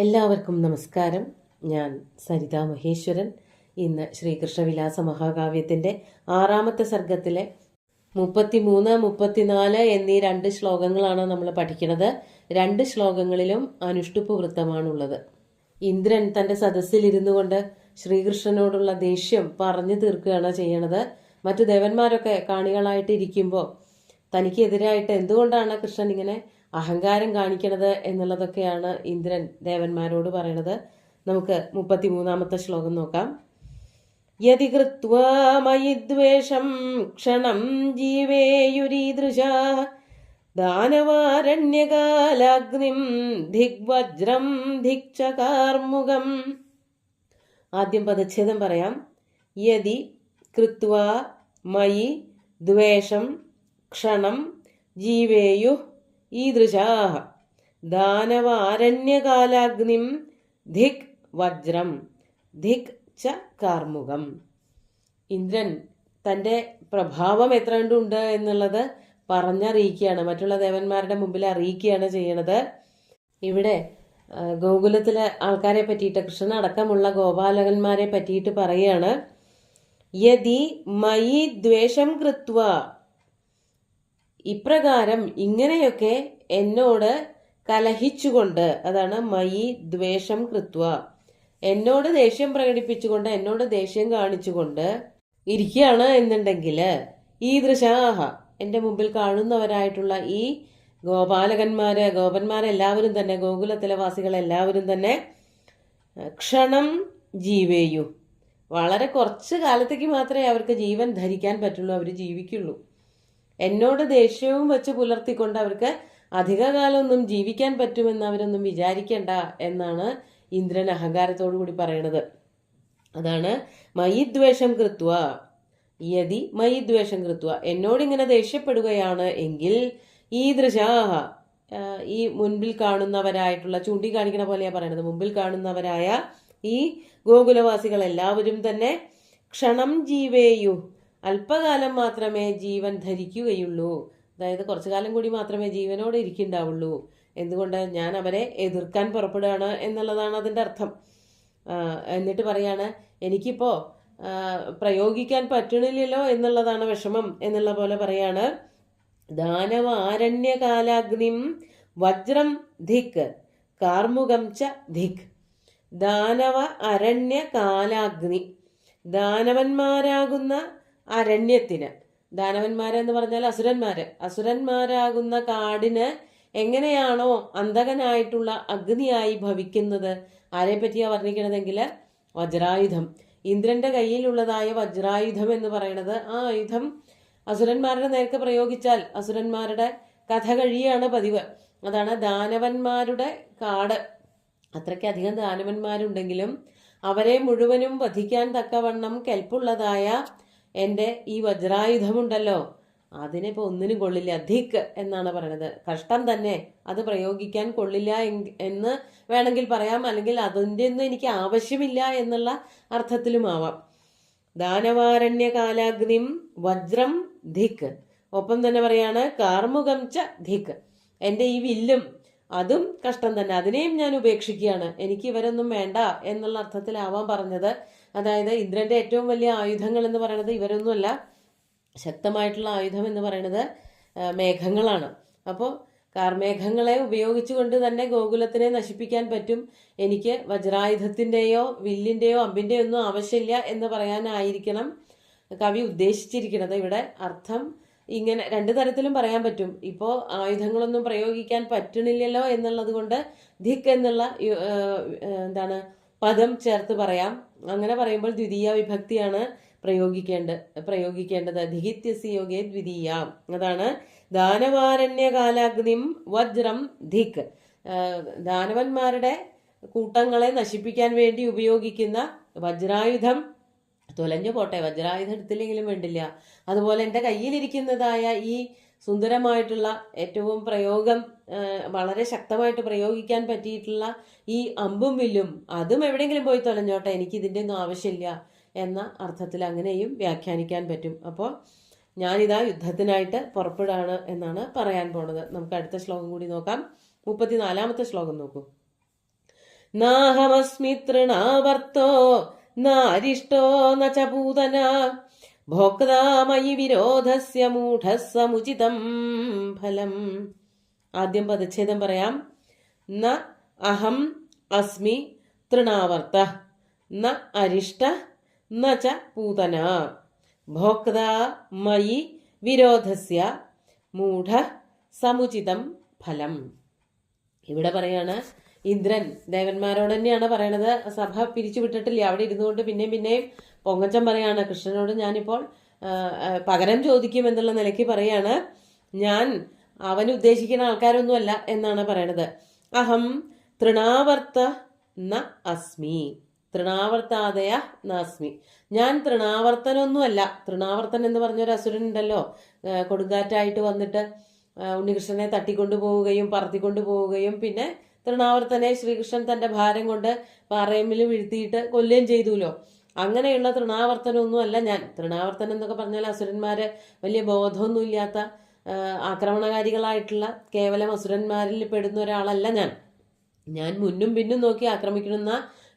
എല്ലാവർക്കും നമസ്കാരം. ഞാൻ സരിത മഹേശ്വരൻ. ഇന്ന് ശ്രീകൃഷ്ണവിലാസ മഹാകാവ്യത്തിൻ്റെ 6-ാമത്തെ സർഗത്തിലെ 33, 34 എന്നീ 2 ശ്ലോകങ്ങളാണ് നമ്മൾ പഠിക്കുന്നത്. 2 ശ്ലോകങ്ങളിലും അനുഷ്ടുപ്പ് വൃത്തമാണുള്ളത്. ഇന്ദ്രൻ തൻ്റെ സദസ്സിലിരുന്നു കൊണ്ട് ശ്രീകൃഷ്ണനോടുള്ള ദേഷ്യം പറഞ്ഞു തീർക്കുകയാണ് ചെയ്യണത്. മറ്റു ദേവന്മാരൊക്കെ കാണികളായിട്ട് ഇരിക്കുമ്പോൾ തനിക്കെതിരായിട്ട് എന്തുകൊണ്ടാണ് കൃഷ്ണൻ ഇങ്ങനെ അഹങ്കാരം കാണിക്കണത് എന്നുള്ളതൊക്കെയാണ് ഇന്ദ്രൻ ദേവന്മാരോട് പറയണത്. നമുക്ക് 33-ാമത്തെ ശ്ലോകം നോക്കാം. യതി കൃത്വാ മയി ദ്വേഷം ക്ഷണം ജീവേയുരീദൃശാ ദാനവാരണ്യകാലാഗ്നിം ധിഗ്വജ്രം ധിക്ചകാർമുകം. ആദ്യം പദച്ഛേദം പറയാം. യതി കൃത്വാ മയി ദ്വേഷം ക്ഷണം ജീവേയു ഈദൃശാഃ ദാനവാരണ്യകാലാഗ്നിം ധിക് വജ്രം ധിക് ച കാർമുകം. ഇന്ദ്രൻ തൻ്റെ പ്രഭാവം എത്ര കണ്ടുണ്ട് എന്നുള്ളത് പറഞ്ഞറിയിക്കുകയാണ്, മറ്റുള്ള ദേവന്മാരുടെ മുമ്പിൽ അറിയിക്കുകയാണ് ചെയ്യണത്. ഇവിടെ ഗോകുലത്തിലെ ആൾക്കാരെ പറ്റിയിട്ട്, കൃഷ്ണനടക്കമുള്ള ഗോപാലകന്മാരെ പറ്റിയിട്ട് പറയുകയാണ്. യതി മയി ദ്വേഷം കൃത്വ, ഇപ്രകാരം ഇങ്ങനെയൊക്കെ എന്നോട് കലഹിച്ചുകൊണ്ട്, അതാണ് മയി ദ്വേഷം കൃത്വ, എന്നോട് ദേഷ്യം പ്രകടിപ്പിച്ചുകൊണ്ട്, എന്നോട് ദേഷ്യം കാണിച്ചുകൊണ്ട് ഇരിക്കുകയാണ് എന്നുണ്ടെങ്കിൽ ഈദൃശാഹ, എൻ്റെ മുമ്പിൽ കാണുന്നവരായിട്ടുള്ള ഈ ഗോപന്മാരെല്ലാവരും തന്നെ, ഗോകുലത്തിലെ വാസികളെല്ലാവരും തന്നെ ക്ഷണം ജീവേയു, വളരെ കുറച്ച് കാലത്തേക്ക് മാത്രമേ അവർക്ക് ജീവൻ ധരിക്കാൻ പറ്റുള്ളൂ, അവർ ജീവിക്കുള്ളൂ. എന്നോട് ദേഷ്യവും വെച്ച് പുലർത്തിക്കൊണ്ട് അവർക്ക് അധികകാലമൊന്നും ജീവിക്കാൻ പറ്റുമെന്ന് അവരൊന്നും വിചാരിക്കേണ്ട എന്നാണ് ഇന്ദ്രൻ അഹങ്കാരത്തോടു കൂടി പറയണത്. അതാണ് മയിദ്വേഷം കൃത്വ. യതി മയിദ്വേഷം കൃത്വ, എന്നോടിങ്ങനെ ദേഷ്യപ്പെടുകയാണ് എങ്കിൽ ഈദൃശാഹ, ഈ മുൻപിൽ കാണുന്നവരായിട്ടുള്ള, ചൂണ്ടിക്കാണിക്കണ പോലെയാണ് പറയണത്, മുമ്പിൽ കാണുന്നവരായ ഈ ഗോകുലവാസികൾ എല്ലാവരും തന്നെ ക്ഷണം ജീവേയു, അല്പകാലം മാത്രമേ ജീവൻ ധരിക്കുകയുള്ളൂ, അതായത് കുറച്ചു കാലം കൂടി മാത്രമേ ജീവനോടെ ഇരിക്കുന്നുണ്ടാവുള്ളൂ. എന്തുകൊണ്ട്? ഞാൻ അവരെ എതിർക്കാൻ പുറപ്പെടുകയാണ് എന്നുള്ളതാണ് അതിൻ്റെ അർത്ഥം. എന്നിട്ട് പറയാണ്, എനിക്കിപ്പോ പ്രയോഗിക്കാൻ പറ്റണില്ലല്ലോ എന്നുള്ളതാണ് വിഷമം എന്നുള്ള പോലെ പറയാണ്. ദാനവ ആരണ്യകാലാഗ്നിം വജ്രം ധിക് കാർമുകം ച ധിക്. ദാനവ അരണ്യ കാലാഗ്നി, ദാനവന്മാരാകുന്ന അരണ്യത്തിന്, ദാനവന്മാരെന്ന് പറഞ്ഞാൽ അസുരന്മാരാകുന്ന കാടിന് എങ്ങനെയാണോ അന്തകനായിട്ടുള്ള അഗ്നിയായി ഭവിക്കുന്നത്, ആരെ പറ്റിയാ വർണ്ണിക്കണതെങ്കിൽ വജ്രായുധം, ഇന്ദ്രന്റെ കയ്യിലുള്ളതായ വജ്രായുധം എന്ന് പറയുന്നത്, ആ ആയുധം അസുരന്മാരുടെ നേർക്ക് പ്രയോഗിച്ചാൽ അസുരന്മാരുടെ കഥ കഴിയാണ് പതിവ്. അതാണ് ദാനവന്മാരുടെ കാട്. അത്രയ്ക്കധികം ദാനവന്മാരുണ്ടെങ്കിലും അവരെ മുഴുവനും വധിക്കാൻ തക്കവണ്ണം കെൽപ്പുള്ളതായ എൻ്റെ ഈ വജ്രായുധമുണ്ടല്ലോ, അതിനിപ്പോൾ ഒന്നിനും കൊള്ളില്ല. ധിക് എന്നാണ് പറയണത്, കഷ്ടം തന്നെ, അത് പ്രയോഗിക്കാൻ കൊള്ളില്ല എന്ന് വേണമെങ്കിൽ പറയാം, അല്ലെങ്കിൽ അതിൻ്റെ ഒന്നും എനിക്ക് ആവശ്യമില്ല എന്നുള്ള അർത്ഥത്തിലുമാവാം. ദാനവാരണ്യ കാലാഗ്നിം വജ്രം ധിക്, ഒപ്പം തന്നെ പറയാണ് കാർമുകം ച ധിക്, എൻ്റെ ഈ വില്ലും അതും കഷ്ടം തന്നെ, അതിനെയും ഞാൻ ഉപേക്ഷിക്കുകയാണ്, എനിക്ക് ഇവരൊന്നും വേണ്ട എന്നുള്ള അർത്ഥത്തിലാവാൻ പറഞ്ഞത്. അതായത് ഇന്ദ്രന്റെ ഏറ്റവും വലിയ ആയുധങ്ങൾ എന്ന് പറയുന്നത് ഇവരൊന്നുമല്ല, ശക്തമായിട്ടുള്ള ആയുധം എന്ന് പറയുന്നത് മേഘങ്ങളാണ്. അപ്പോൾ കാർമേഘങ്ങളെ ഉപയോഗിച്ചുകൊണ്ട് തന്നെ ഗോകുലത്തിനെ നശിപ്പിക്കാൻ പറ്റും, എനിക്ക് വജ്രായുധത്തിൻ്റെയോ വില്ലിൻ്റെയോ അമ്പിൻ്റെയോ ഒന്നും ആവശ്യമില്ല എന്ന് പറയാനായിരിക്കണം കവി ഉദ്ദേശിച്ചിരിക്കുന്നത്. ഇവിടെ അർത്ഥം ഇങ്ങനെ 2 തരത്തിലും പറയാൻ പറ്റും. ഇപ്പോൾ ആയുധങ്ങളൊന്നും പ്രയോഗിക്കാൻ പറ്റണില്ലല്ലോ എന്നുള്ളത് കൊണ്ട് ധിക് എന്നുള്ള പദം ചേർത്ത് പറയാം. അങ്ങനെ പറയുമ്പോൾ ദ്വിതീയ വിഭക്തിയാണ് പ്രയോഗിക്കേണ്ടത്. ധികിത്യസി യോഗേ ദ്വിതീയ. അതാണ് ദാനവാരണ്യ കാലാഗ്നിം വജ്രം ധിക്, ദാനവന്മാരുടെ കൂട്ടങ്ങളെ നശിപ്പിക്കാൻ വേണ്ടി ഉപയോഗിക്കുന്ന വജ്രായുധം തുലഞ്ഞു പോട്ടെ, വജ്രായുധം എടുത്തില്ലെങ്കിലും വേണ്ടില്ല. അതുപോലെ എൻ്റെ കയ്യിലിരിക്കുന്നതായ ഈ സുന്ദരമായിട്ടുള്ള ഏറ്റവും വളരെ ശക്തമായിട്ട് പ്രയോഗിക്കാൻ പറ്റിയിട്ടുള്ള ഈ അമ്പും വില്ലും, അതും എവിടെയെങ്കിലും പോയി തുലഞ്ഞോട്ടെ, എനിക്ക് ഇതിൻ്റെ ഒന്നും ആവശ്യമില്ല എന്ന അർത്ഥത്തിൽ അങ്ങനെയും വ്യാഖ്യാനിക്കാൻ പറ്റും. അപ്പോൾ ഞാനിതാ യുദ്ധത്തിനായിട്ട് പുറപ്പെടാണ് എന്നാണ് പറയാൻ പോണത്. നമുക്ക് അടുത്ത ശ്ലോകം കൂടി നോക്കാം. 34-ാമത്തെ ശ്ലോകം നോക്കൂ. നാഹമസ്മി തൃണാവർത്തോ നാരിഷ്ടോ ന ച പൂതന ഭോക്താ മയി വിരോധസ്യ മൂഢഃ സമുചിതം ഫലം. ആദ്യം പദച്ഛേദം പറയാം. ന അഹം അസ്മി തൃണാവർത്ത ന അരിഷ്ട ന ച പൂതന ഭോക്താ മയി വിരോധസ്യ മൂഢ സമുചിതം ഫലം. ഇവിടെ പറയാണ് ഇന്ദ്രൻ ദേവന്മാരോട് തന്നെയാണ് പറയണത്. സഭ പിരിച്ചു വിട്ടിട്ടില്ല, അവിടെ ഇരുന്നുകൊണ്ട് പിന്നെയും പൊങ്ങച്ചം പറയാണ് കൃഷ്ണനോട്. ഞാനിപ്പോൾ പകരം ചോദിക്കും എന്നുള്ള നിലയ്ക്ക് പറയാണ്, ഞാൻ അവൻ ഉദ്ദേശിക്കുന്ന ആൾക്കാരൊന്നുമല്ല എന്നാണ് പറയണത്. അഹം തൃണാവർത്ത ന അസ്മി തൃണാവർത്താദയ നാസ്മി. ഞാൻ തൃണാവർത്തനൊന്നുമല്ല. തൃണാവർത്തൻ എന്ന് പറഞ്ഞൊരു അസുരൻ ഉണ്ടല്ലോ, കൊടുങ്കാറ്റായിട്ട് വന്നിട്ട് ഉണ്ണികൃഷ്ണനെ തട്ടിക്കൊണ്ടു പോവുകയും പറത്തിക്കൊണ്ടു പോവുകയും പിന്നെ തൃണാവർത്തനെ ശ്രീകൃഷ്ണൻ തന്റെ ഭാരം കൊണ്ട് പാറയമ്മിൽ വീഴ്ത്തിയിട്ട് കൊല്ലുകയും ചെയ്തുല്ലോ. അങ്ങനെയുള്ള തൃണാവർത്തനൊന്നുമല്ല ഞാൻ. തൃണാവർത്തൻ എന്നൊക്കെ പറഞ്ഞാൽ അസുരന്മാര് വലിയ ബോധമൊന്നുമില്ലാത്ത ആക്രമണകാരികളായിട്ടുള്ള കേവലം അസുരന്മാരിൽ പെടുന്ന ഒരാളല്ല ഞാൻ. ഞാൻ മുന്നും പിന്നും നോക്കി ആക്രമിക്കുന്ന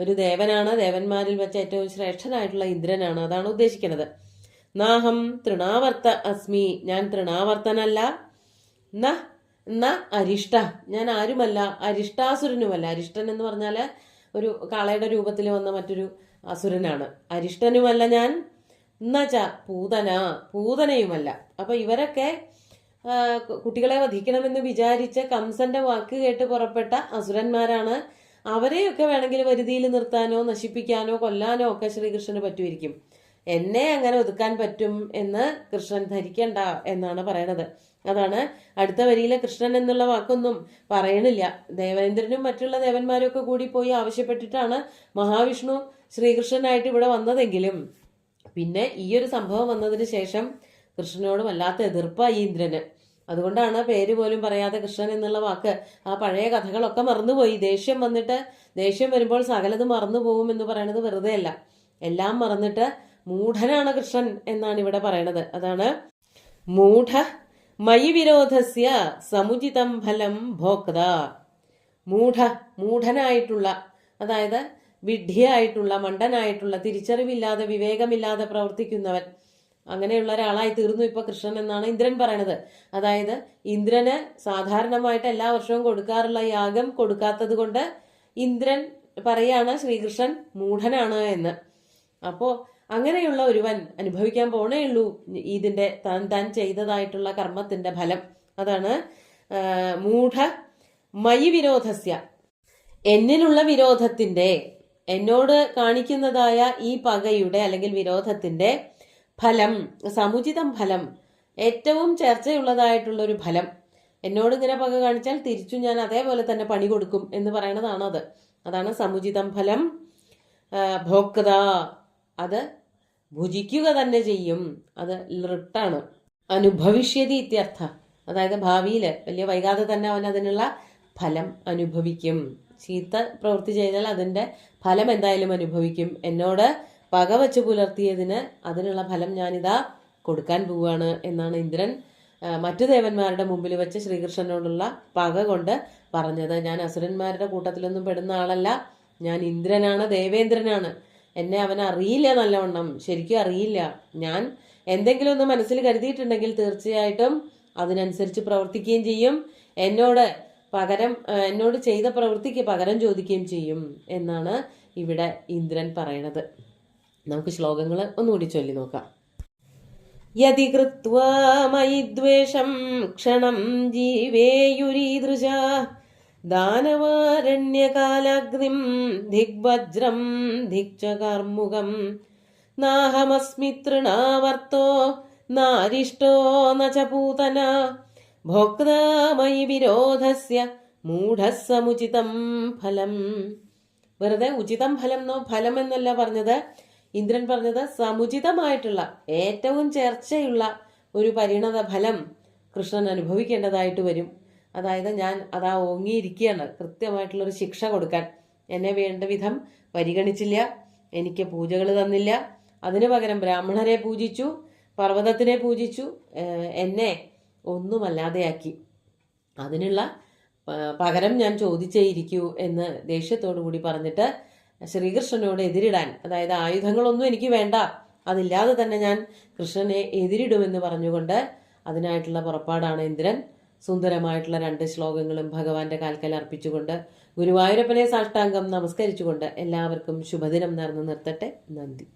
ഒരു ദേവനാണ്. ദേവന്മാരിൽ വെച്ച ഏറ്റവും ശ്രേഷ്ഠനായിട്ടുള്ള ഇന്ദ്രനാണ്. അതാണ് ഉദ്ദേശിക്കുന്നത്. നാഹം തൃണാവർത്ത അസ്മി, ഞാൻ തൃണാവർത്തനല്ല. ന അരിഷ്ട, ഞാൻ ആരുമല്ല. അരിഷ്ടാസുരനുമല്ല. അരിഷ്ടൻ എന്ന് പറഞ്ഞാല് ഒരു കാളയുടെ രൂപത്തിൽ വന്ന മറ്റൊരു അസുരനാണ്. അരിഷ്ടനുമല്ല ഞാൻ. നച പൂതന, പൂതനയുമല്ല. അപ്പൊ ഇവരൊക്കെ കുട്ടികളെ വധിക്കണമെന്ന് വിചാരിച്ച് കംസന്റെ വാക്ക് കേട്ട് പുറപ്പെട്ട അസുരന്മാരാണ്. അവരെയൊക്കെ വേണമെങ്കിൽ വരുതിയിൽ നിർത്താനോ നശിപ്പിക്കാനോ കൊല്ലാനോ ഒക്കെ ശ്രീകൃഷ്ണന് പറ്റുമായിരിക്കും. എന്നെ അങ്ങനെ ഒതുക്കാൻ പറ്റും എന്ന് കൃഷ്ണൻ ധരിക്കണ്ട എന്നാണ് പറയണത്. അതാണ് അടുത്ത വരിയിലെ കൃഷ്ണൻ എന്നുള്ള വാക്കൊന്നും പറയണില്ല. ദേവേന്ദ്രനും മറ്റുള്ള ദേവന്മാരും ഒക്കെ കൂടി പോയി ആവശ്യപ്പെട്ടിട്ടാണ് മഹാവിഷ്ണു ശ്രീകൃഷ്ണനായിട്ട് ഇവിടെ വന്നതെങ്കിലും പിന്നെ ഈ ഒരു സംഭവം വന്നതിന് ശേഷം കൃഷ്ണനോട് വല്ലാത്ത എതിർപ്പായി ഇന്ദ്രന്. അതുകൊണ്ടാണ് പേര് പോലും പറയാതെ കൃഷ്ണൻ എന്നുള്ള വാക്ക്. ആ പഴയ കഥകളൊക്കെ മറന്നുപോയി. ദേഷ്യം വന്നിട്ട്, ദേഷ്യം വരുമ്പോൾ സകലത് മറന്നു പോകും എന്ന് പറയണത് വെറുതെ അല്ല. എല്ലാം മറന്നിട്ട് മൂഢനാണ് കൃഷ്ണൻ എന്നാണ് ഇവിടെ പറയണത്. അതാണ് മൂഢ മയി വിരോധസ്യ സമുചിതം ഫലം ഭോക്ത. മൂഢനായിട്ടുള്ള, അതായത് വിഡ്ഢിയായിട്ടുള്ള, മണ്ടനായിട്ടുള്ള, തിരിച്ചറിവില്ലാതെ വിവേകമില്ലാതെ പ്രവർത്തിക്കുന്നവൻ, അങ്ങനെയുള്ള ഒരാളായി തീർന്നു ഇപ്പൊ കൃഷ്ണൻ എന്നാണ് ഇന്ദ്രൻ പറയണത്. അതായത് ഇന്ദ്രന് സാധാരണമായിട്ട് എല്ലാ വർഷവും കൊടുക്കാറുള്ള യാഗം കൊടുക്കാത്തത് കൊണ്ട് ഇന്ദ്രൻ പറയാണ് ശ്രീകൃഷ്ണൻ മൂഢനാണ് എന്ന്. അപ്പോ അങ്ങനെയുള്ള ഒരുവൻ അനുഭവിക്കാൻ പോണേ ഉള്ളൂ ഇതിന്റെ താൻ ചെയ്തതായിട്ടുള്ള കർമ്മത്തിന്റെ ഫലം. അതാണ് മൂഢ മയി വിരോധസ്യ, എന്നിലുള്ള വിരോധത്തിന്റെ, എന്നോട് കാണിക്കുന്നതായ ഈ പകയുടെ അല്ലെങ്കിൽ വിരോധത്തിന്റെ ഫലം, സമുചിതം ഫലം, ഏറ്റവും ചർച്ചയുള്ളതായിട്ടുള്ള ഒരു ഫലം. എന്നോട് ഇങ്ങനെ പക കാണിച്ചാൽ തിരിച്ചു ഞാൻ അതേപോലെ തന്നെ പണി കൊടുക്കും എന്ന് പറയണതാണ് അത്. അതാണ് സമുചിതം ഫലം ഭോക്ത, അത് ഭുജിക്കുക തന്നെ ചെയ്യും. അത് ലൃട്ടാണ്. അനുഭവിഷ്യതി ഇത്യർത്ഥ, അതായത് ഭാവിയിൽ വലിയ വൈകാതെ തന്നെ അവൻ അതിനുള്ള ഫലം അനുഭവിക്കും. ചീത്ത പ്രവൃത്തി ചെയ്താൽ അതിന്റെ ഫലം എന്തായാലും അനുഭവിക്കും. എന്നോട് പക വച്ച് പുലർത്തിയതിന് അതിനുള്ള ഫലം ഞാനിതാ കൊടുക്കാൻ പോവുകയാണ് എന്നാണ് ഇന്ദ്രൻ മറ്റു ദേവന്മാരുടെ മുമ്പിൽ വെച്ച് ശ്രീകൃഷ്ണനോടുള്ള പക കൊണ്ട് പറഞ്ഞത്. ഞാൻ അസുരന്മാരുടെ കൂട്ടത്തിലൊന്നും പെടുന്ന ആളല്ല, ഞാൻ ഇന്ദ്രനാണ്, ദേവേന്ദ്രനാണ്. എന്നെ അവൻ അറിയില്ല, നല്ലവണ്ണം ശരിക്കും അറിയില്ല. ഞാൻ എന്തെങ്കിലും ഒന്ന് മനസ്സിൽ കരുതിയിട്ടുണ്ടെങ്കിൽ തീർച്ചയായിട്ടും അതിനനുസരിച്ച് പ്രവർത്തിക്കുകയും ചെയ്യും. എന്നോട് ചെയ്ത പ്രവൃത്തിക്ക് പകരം ചോദിക്കുകയും ചെയ്യും എന്നാണ് ഇവിടെ ഇന്ദ്രൻ പറയണത്. നമുക്ക് ശ്ലോകങ്ങൾ ഒന്നുകൂടി ചൊല്ലി നോക്കാം. യതി കൃത്വാ മയി ദ്വേഷം ക്ഷണം ജീവേയുരീദൃശ ദാനവാരണ്യകാലഗ്നിം ദിഗ്വജ്രം ദിക്ചകാർമുകം നാഹമസ്മി തൃണാവർത്തോ നാരിഷ്ടോ ന ച പൂതന ഭോക്താ മയി വിരോധസ്യ മൂഢഃ സമുചിതം ഫലം. വെറുതെ ഉചിതം ഫലം എന്നോ ഫലം എന്നല്ല പറഞ്ഞത്. ഇന്ദ്രൻ പറഞ്ഞത് സമുചിതമായിട്ടുള്ള, ഏറ്റവും ചേർച്ചയുള്ള ഒരു പരിണത ഫലം കൃഷ്ണൻ അനുഭവിക്കേണ്ടതായിട്ട് വരും. അതായത് ഞാൻ അതാ ഓങ്ങിയിരിക്കുകയാണ് കൃത്യമായിട്ടുള്ളൊരു ശിക്ഷ കൊടുക്കാൻ. എന്നെ വേണ്ട വിധം പരിഗണിച്ചില്ല, എനിക്ക് പൂജകൾ തന്നില്ല, അതിനു പകരം ബ്രാഹ്മണരെ പൂജിച്ചു, പർവ്വതത്തിനെ പൂജിച്ചു, എന്നെ ഒന്നുമല്ലാതെയാക്കി. അതിനുള്ള പകരം ഞാൻ ചോദിച്ചേ ഇരിക്കൂ എന്ന് ദേഷ്യത്തോടു കൂടി പറഞ്ഞിട്ട് ശ്രീകൃഷ്ണനോട് എതിരിടാൻ, അതായത് ആയുധങ്ങളൊന്നും എനിക്ക് വേണ്ട, അതില്ലാതെ തന്നെ ഞാൻ കൃഷ്ണനെ എതിരിടുമെന്ന് പറഞ്ഞുകൊണ്ട് അതിനായിട്ടുള്ള പുറപ്പാടാണ് ഇന്ദ്രൻ. സുന്ദരമായിട്ടുള്ള 2 ശ്ലോകങ്ങളും ഭഗവാന്റെ കാൽക്കൽ അർപ്പിച്ചുകൊണ്ട് ഗുരുവായൂരപ്പനെ സാഷ്ടാംഗം നമസ്കരിച്ചുകൊണ്ട് എല്ലാവർക്കും ശുഭദിനം നേർന്നു നിർത്തട്ടെ. നന്ദി.